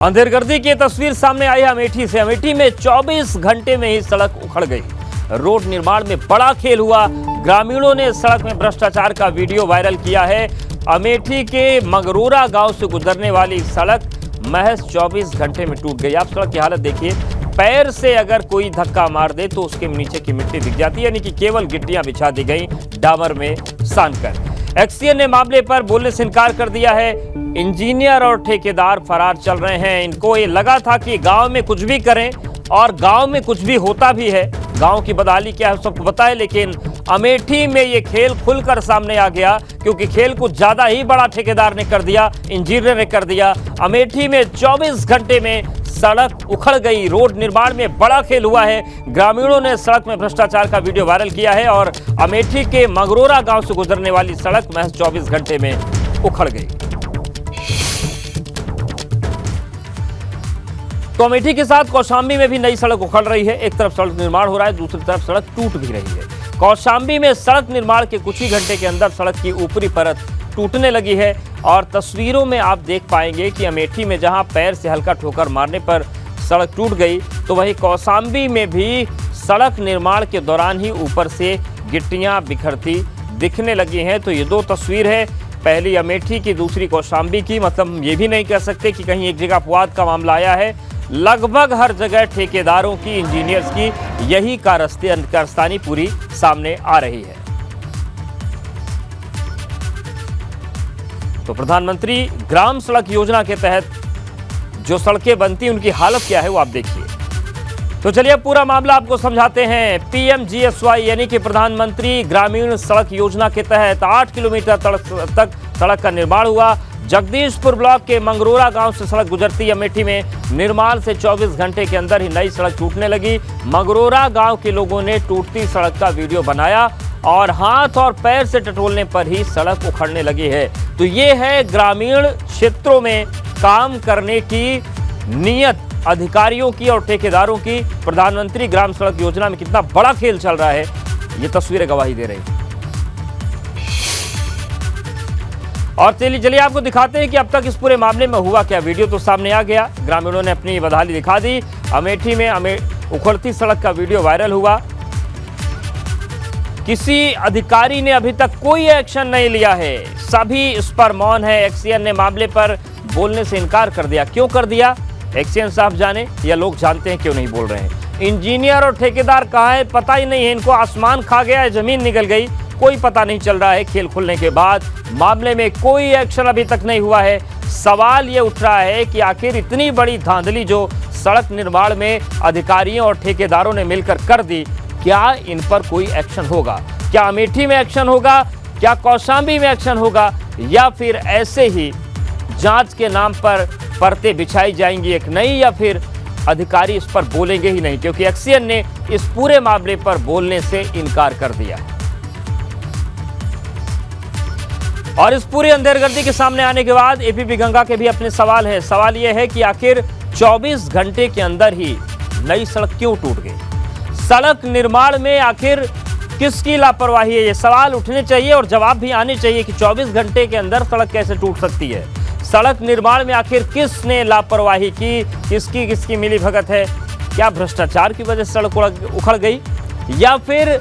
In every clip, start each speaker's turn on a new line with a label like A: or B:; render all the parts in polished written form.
A: अंधेरगर्दी की तस्वीर सामने आई है अमेठी से। अमेठी में 24 घंटे में ही सड़क उखड़ गई। रोड निर्माण में बड़ा खेल हुआ। ग्रामीणों ने सड़क में भ्रष्टाचार का वीडियो वायरल किया है। अमेठी के मंगरोरा गांव से गुजरने वाली सड़क महज 24 घंटे में टूट गई। आप सड़क की हालत देखिए, पैर से अगर कोई धक्का मार दे तो उसके नीचे की मिट्टी दिख जाती है, यानी कि केवल गिट्टियां बिछा दी गई डामर में सानकर। एक्सीएन ने मामले पर बोलने से इनकार कर दिया है। इंजीनियर और ठेकेदार फरार चल रहे हैं। इनको ये लगा था कि गांव में कुछ भी करें और गांव में कुछ भी होता भी है। गांव की बदहाली क्या है सबको पता है, लेकिन अमेठी में ये खेल खुलकर सामने आ गया, क्योंकि खेल कुछ ज्यादा ही बड़ा ठेकेदार ने कर दिया, इंजीनियर ने कर दिया। अमेठी में 24 घंटे में सड़क उखड़ गई। रोड निर्माण में बड़ा खेल हुआ है। ग्रामीणों ने सड़क में भ्रष्टाचार का वीडियो वायरल किया है और अमेठी के मंगरोरा गांव से गुजरने वाली सड़क महज 24 घंटे में उखड़ गई। तो अमेठी के साथ कौशाम्बी में भी नई सड़क उखड़ रही है। एक तरफ सड़क निर्माण हो रहा है, दूसरी तरफ सड़क टूट भी रही है। कौशाम्बी में सड़क निर्माण के कुछ ही घंटे के अंदर सड़क की ऊपरी परत टूटने लगी है और तस्वीरों में आप देख पाएंगे कि अमेठी में जहां पैर से हल्का ठोकर मारने पर सड़क टूट गई, तो वहीं कौशाम्बी में भी सड़क निर्माण के दौरान ही ऊपर से गिट्टियां बिखरती दिखने लगी हैं। तो ये दो तस्वीर है, पहली अमेठी की, दूसरी कौशाम्बी की। मतलब ये भी नहीं कह सकते कि कहीं एक जगह अपवाद का मामला आया है। लगभग हर जगह ठेकेदारों की, इंजीनियर्स की यही कारस्तानी पूरी सामने आ रही है। तो प्रधानमंत्री ग्राम सड़क योजना के तहत जो सड़कें बनती हैं उनकी हालत क्या है वो आप देखिए। तो चलिए अब पूरा मामला आपको समझाते हैं। पीएमजीएसवाई यानी कि प्रधानमंत्री ग्रामीण सड़क योजना के तहत 8 किलोमीटर तक सड़क का निर्माण हुआ। जगदीशपुर ब्लॉक के मंगरोरा गांव से सड़क गुजरती अमेठी में निर्माण से 24 घंटे के अंदर ही नई सड़क टूटने लगी। मंगरोरा गांव के लोगों ने टूटती सड़क का वीडियो बनाया और हाथ और पैर से टटोलने पर ही सड़क उखड़ने लगी है। तो ये है ग्रामीण क्षेत्रों में काम करने की नीयत अधिकारियों की और ठेकेदारों की। प्रधानमंत्री ग्राम सड़क योजना में कितना बड़ा खेल चल रहा है, ये तस्वीरें गवाही दे रही हैं। और चलिए आपको दिखाते हैं कि अब तक इस पूरे मामले में हुआ क्या। वीडियो तो सामने आ गया, ग्रामीणों ने अपनी बदहाली दिखा दी। अमेठी में उखड़ती सड़क का वीडियो वायरल हुआ। किसी अधिकारी ने अभी तक कोई एक्शन नहीं लिया है, सभी इस पर मौन है। एक्सीएन ने मामले पर बोलने से इनकार कर दिया। क्यों कर दिया, एक्सीएन साहब जाने या लोग जानते हैं क्यों नहीं बोल रहे हैं। इंजीनियर और ठेकेदार कहाँ है पता ही नहीं है। इनको आसमान खा गया है, जमीन निकल गई, कोई पता नहीं चल रहा है। खेल खुलने के बाद मामले में कोई एक्शन अभी तक नहीं हुआ है। सवाल ये उठ रहा है कि आखिर इतनी बड़ी धांधली जो सड़क निर्माण में अधिकारियों और ठेकेदारों ने मिलकर कर दी, क्या इन पर कोई एक्शन होगा? क्या अमेठी में एक्शन होगा, क्या कौशाम्बी में एक्शन होगा, या फिर ऐसे ही जांच के नाम पर परतें बिछाई जाएंगी एक नई, या फिर अधिकारी इस पर बोलेंगे ही नहीं? क्योंकि एक्सीएन ने इस पूरे मामले पर बोलने से इनकार कर दिया। और इस पूरी अंधेरगर्दी के सामने आने के बाद एपीपी गंगा के भी अपने सवाल है। सवाल यह है कि आखिर 24 घंटे के अंदर ही नई सड़क क्यों टूट गई? सड़क निर्माण में आखिर किसकी लापरवाही है? ये सवाल उठने चाहिए और जवाब भी आने चाहिए कि 24 घंटे के अंदर सड़क कैसे टूट सकती है। सड़क निर्माण में आखिर किसने लापरवाही की, किसकी मिलीभगत है? क्या भ्रष्टाचार की वजह से सड़क उखड़ गई, या फिर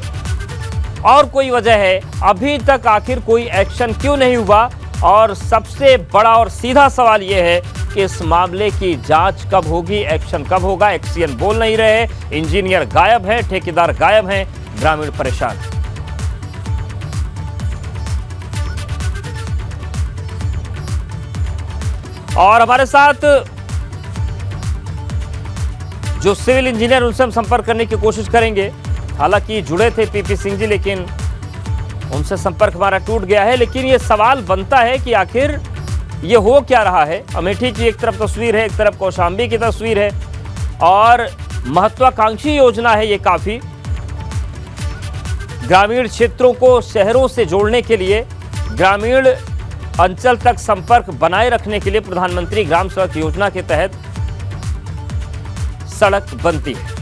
A: और कोई वजह है? अभी तक आखिर कोई एक्शन क्यों नहीं हुआ? और सबसे बड़ा और सीधा सवाल यह है कि इस मामले की जांच कब होगी, एक्शन कब होगा? एक्सीएन बोल नहीं रहे, इंजीनियर गायब हैं, ठेकेदार गायब हैं, ग्रामीण परेशान। और हमारे साथ जो सिविल इंजीनियर, उनसे हम संपर्क करने की कोशिश करेंगे। हालांकि जुड़े थे पीपी सिंह जी, लेकिन उनसे संपर्क हमारा टूट गया है। लेकिन ये सवाल बनता है कि आखिर ये हो क्या रहा है। अमेठी की एक तरफ तस्वीर है, एक तरफ कौशाम्बी की तस्वीर है, और महत्वाकांक्षी योजना है ये काफी। ग्रामीण क्षेत्रों को शहरों से जोड़ने के लिए, ग्रामीण अंचल तक संपर्क बनाए रखने के लिए प्रधानमंत्री ग्राम सड़क योजना के तहत सड़क बनती है।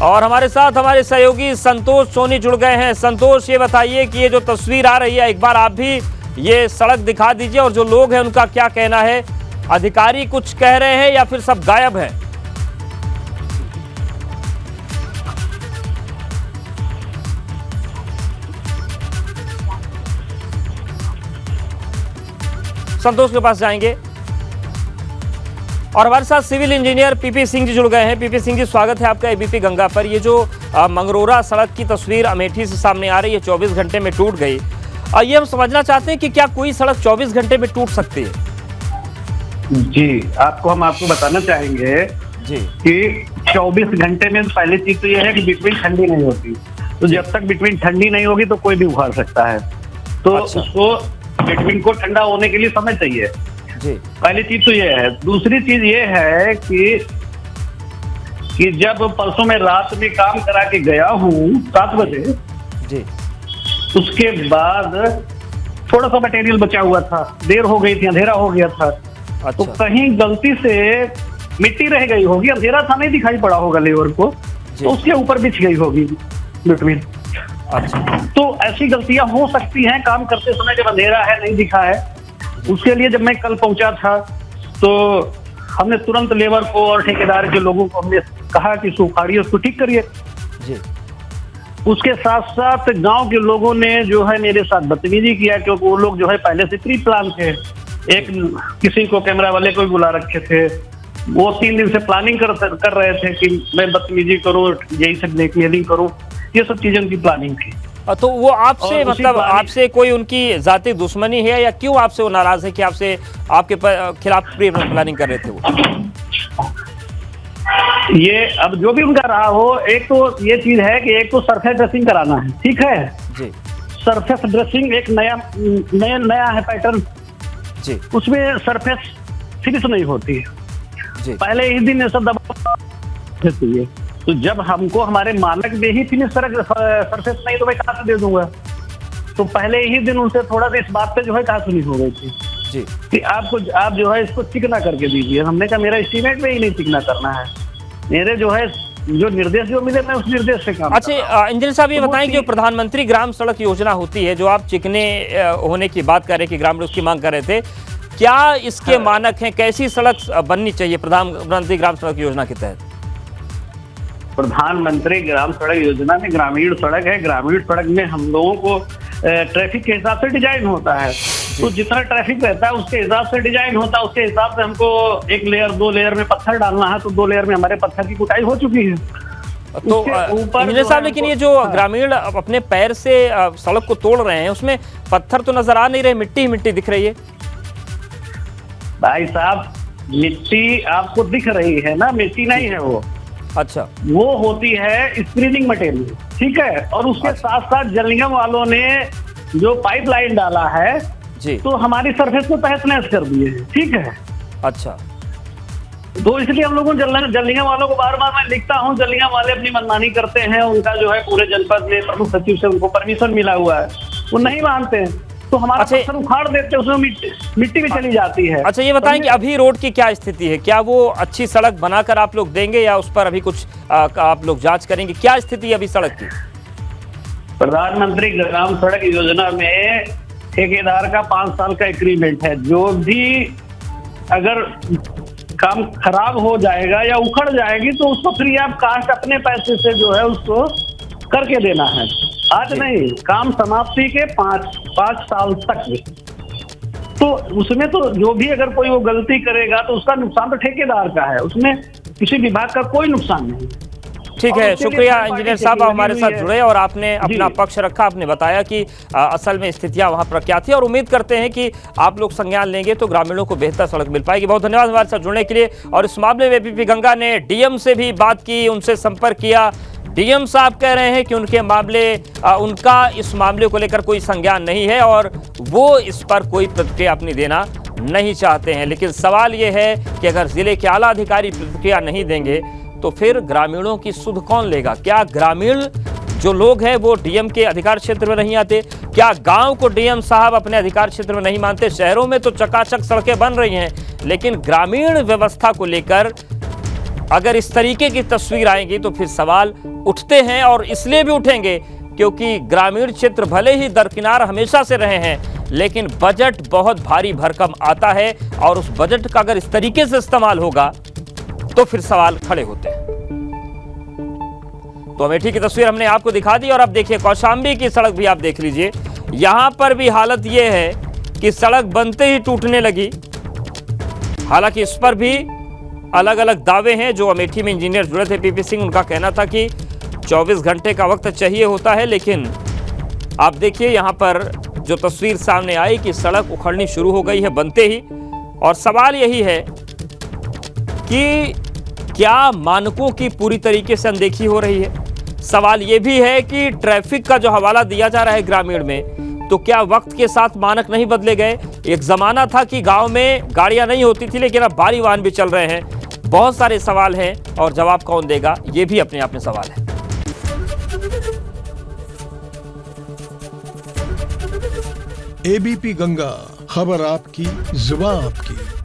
A: और हमारे साथ हमारे सहयोगी संतोष सोनी जुड़ गए हैं। संतोष, ये बताइए कि ये जो तस्वीर आ रही है, एक बार आप भी ये सड़क दिखा दीजिए और जो लोग हैं उनका क्या कहना है। अधिकारी कुछ कह रहे हैं या फिर सब गायब हैं? संतोष के पास जाएंगे और हमारे साथ civil engineer PP Singh ji जुड़ गए हैं। पीपी सिंह जी, स्वागत है आपका एबीपी गंगा पर। ये जो मंगरोरा सड़क की तस्वीर अमेठी से सामने आ रही है, 24 घंटे में टूट गई। ये हम समझना चाहते हैं कि क्या कोई सड़क 24 घंटे में टूट सकती है?
B: जी, आपको बताना चाहेंगे
A: जी
B: कि 24 घंटे में पहली चीज तो ये है कि बिटवीन ठंडी नहीं होती। तो जब तक बिटवीन ठंडी नहीं होगी तो कोई भी उखाड़ सकता है। तो
A: अच्छा।
B: उसको बिटवीन को ठंडा होने के लिए समय चाहिए
A: जी।
B: पहली चीज तो ये है। दूसरी चीज ये है कि जब परसों में रात में काम करा के गया हूँ 7 बजे
A: जी,
B: उसके बाद थोड़ा सा मटेरियल बचा हुआ था, देर हो गई थी, अंधेरा हो गया था।
A: अच्छा।
B: तो कहीं गलती से मिट्टी रह गई होगी, अंधेरा था, नहीं दिखाई पड़ा होगा लेबर को, तो उसके ऊपर बिछ गई होगी बिटवीन।
A: अच्छा।
B: तो ऐसी गलतियां हो सकती हैं काम करते समय, जब अंधेरा है नहीं दिखा है। उसके लिए जब मैं कल पहुंचा था तो हमने तुरंत लेबर को और ठेकेदार के लोगों को हमने कहा कि इसको उखाड़िए, उसको ठीक करिए
A: जी।
B: उसके साथ साथ गांव के लोगों ने जो है मेरे साथ बदतमीजी किया, क्योंकि वो लोग जो है पहले से प्री प्लान थे। एक किसी को कैमरा वाले को भी बुला रखे थे, वो 3 दिन से प्लानिंग कर रहे थे कि मैं बदतमीजी करूं, यही सब ब्लैकमेलिंग करूं, ये सब चीजें उनकी प्लानिंग थी।
A: तो वो आपसे मतलब आपसे कोई उनकी जाती दुश्मनी है या क्यों आपसे वो नाराज है कि आपसे आपके खिलाफ प्लानिंग कर रहे थे वो?
B: ये अब जो भी उनका रहा हो, एक तो ये चीज है कि एक तो सरफेस ड्रेसिंग कराना है, ठीक है
A: जी।
B: सरफेस ड्रेसिंग एक नया है पैटर्न
A: जी।
B: उसमें सरफेस फिनिश नहीं होती है
A: जी।
B: पहले ही दिन सब दबा देती है। तो जब हमको हमारे मानक में ही फिनिश सरफेस नहीं तो मैं कहाँ से दे दूंगा। तो पहले ही दिन उनसे थोड़ा सा इस बात पे जो है कहा सुनी हो गई थी
A: जी
B: कि आप जो है इसको चिकना करके दीजिए। हमने कहा मेरा एस्टीमेट में ही नहीं चिकना करना है, मेरे जो है जो निर्देश जो मिले मैं उस निर्देश से काम।
A: अच्छा इंजीनियर साहब, ये बताएं कि जो प्रधानमंत्री ग्राम सड़क योजना होती है, जो आप चिकने होने की बात कर रहे हैं कि ग्रामीण उसकी मांग कर रहे थे, क्या इसके मानक हैं? कैसी सड़क बननी चाहिए प्रधानमंत्री ग्राम सड़क योजना के तहत?
B: प्रधानमंत्री ग्राम सड़क योजना में ग्रामीण सड़क है। ग्रामीण सड़क में हम लोगों को ट्रैफिक के हिसाब से डिजाइन होता है। तो जितना ट्रैफिक रहता है उसके हिसाब से डिजाइन होता है। उसके हिसाब से हमको 1 लेयर 2 लेयर में पत्थर डालना है, तो 2 लेयर में हमारे पत्थर की कुटाई हो चुकी है।
A: तो इंजीनियर साहब, लेकिन ये जो ग्रामीण अपने पैर से सड़क को तोड़ रहे हैं, उसमें पत्थर तो नजर आ नहीं रहे, मिट्टी ही मिट्टी दिख रही है।
B: भाई साहब, मिट्टी आपको दिख रही है ना, मिट्टी नहीं है वो।
A: अच्छा।
B: वो होती है स्क्रीनिंग मटेरियल, ठीक है। और उसके साथ साथ जलनिगम वालों ने जो पाइपलाइन डाला है
A: जी,
B: तो हमारी सरफेस को तहस नहस कर दिए है, ठीक है।
A: अच्छा।
B: तो इसलिए हम लोगों जलनिगम वालों को बार बार मैं लिखता हूँ, जलनिगम वाले अपनी मनमानी करते हैं। उनका जो है पूरे जनपद में प्रमुख सचिव से उनको परमिशन मिला हुआ है, वो नहीं मानते हैं, तो हमारा पत्थर उखाड़ देते हैं, उसमें मिट्टी भी चली जाती है।
A: अच्छा, ये बताएं कि अभी रोड की क्या स्थिति है? क्या वो अच्छी सड़क बनाकर आप लोग देंगे या उस पर अभी कुछ आप लोग जांच करेंगे? क्या स्थिति है अभी सड़क की?
B: प्रधानमंत्री ग्राम सड़क योजना में ठेकेदार का 5 साल का एग्रीमेंट है। जो भी अगर काम खराब हो जाएगा या उखड़ जाएगी तो उसको फ्री ऑफ कास्ट अपने पैसे से जो है उसको करके देना है। आज नहीं, काम समाप्ति के 5 साल तक। तो उसमें तो जो भी अगर कोई वो गलती करेगा तो उसका नुकसान तो ठेकेदार का है, उसमें किसी विभाग का कोई नुकसान नहीं।
A: ठीक है, शुक्रिया इंजीनियर साहब, हमारे साथ जुड़े और आपने अपना पक्ष रखा। आपने बताया कि असल में स्थितियां वहां पर क्या थी और उम्मीद करते हैं कि आप लोग संज्ञान लेंगे तो ग्रामीणों को बेहतर सड़क मिल पाएगी। बहुत धन्यवाद हमारे साथ जुड़ने के लिए। और इस मामले में एबीपी गंगा ने डीएम से भी बात की, उनसे संपर्क किया। डीएम साहब कह रहे हैं कि उनका इस मामले को लेकर कोई संज्ञान नहीं है और वो इस पर कोई प्रतिक्रिया अपनी देना नहीं चाहते हैं। लेकिन सवाल ये है कि अगर जिले के आला अधिकारी प्रतिक्रिया नहीं देंगे तो फिर ग्रामीणों की सुध कौन लेगा? क्या ग्रामीण जो लोग हैं वो डीएम के अधिकार क्षेत्र में नहीं आते? क्या गांव को डीएम साहब अपने अधिकार क्षेत्र में नहीं मानते? शहरों में तो चकाचक सड़कें बन रही हैं, लेकिन ग्रामीण व्यवस्था को लेकर अगर इस तरीके की तस्वीर आएगी तो फिर सवाल उठते हैं। और इसलिए भी उठेंगे क्योंकि ग्रामीण क्षेत्र भले ही दरकिनार हमेशा से रहे हैं, लेकिन बजट बहुत भारी भरकम आता है और उस बजट का अगर इस तरीके से इस्तेमाल होगा तो फिर सवाल खड़े होते हैं। तो अमेठी की तस्वीर हमने आपको दिखा दी और अब देखिए कौशाम्बी की सड़क भी आप देख लीजिए। यहां पर भी हालत यह है कि सड़क बनते ही टूटने लगी। हालांकि इस पर भी अलग अलग दावे हैं। जो अमेठी में इंजीनियर जुड़े थे पीपी सिंह, उनका कहना था कि 24 घंटे का वक्त चाहिए होता है, लेकिन आप देखिए यहां पर जो तस्वीर सामने आई कि सड़क उखड़नी शुरू हो गई है बनते ही। और सवाल यही है कि क्या मानकों की पूरी तरीके से अनदेखी हो रही है। सवाल यह भी है कि ट्रैफिक का जो हवाला दिया जा रहा है ग्रामीण में, तो क्या वक्त के साथ मानक नहीं बदले गए। एक जमाना था कि गांव में गाड़ियां नहीं होती थी, लेकिन अब भारी वाहन भी चल रहे हैं। बहुत सारे सवाल हैं और जवाब कौन देगा, यह भी अपने आप में सवाल है।
C: एबीपी गंगा, खबर आपकी, जुबान आपकी।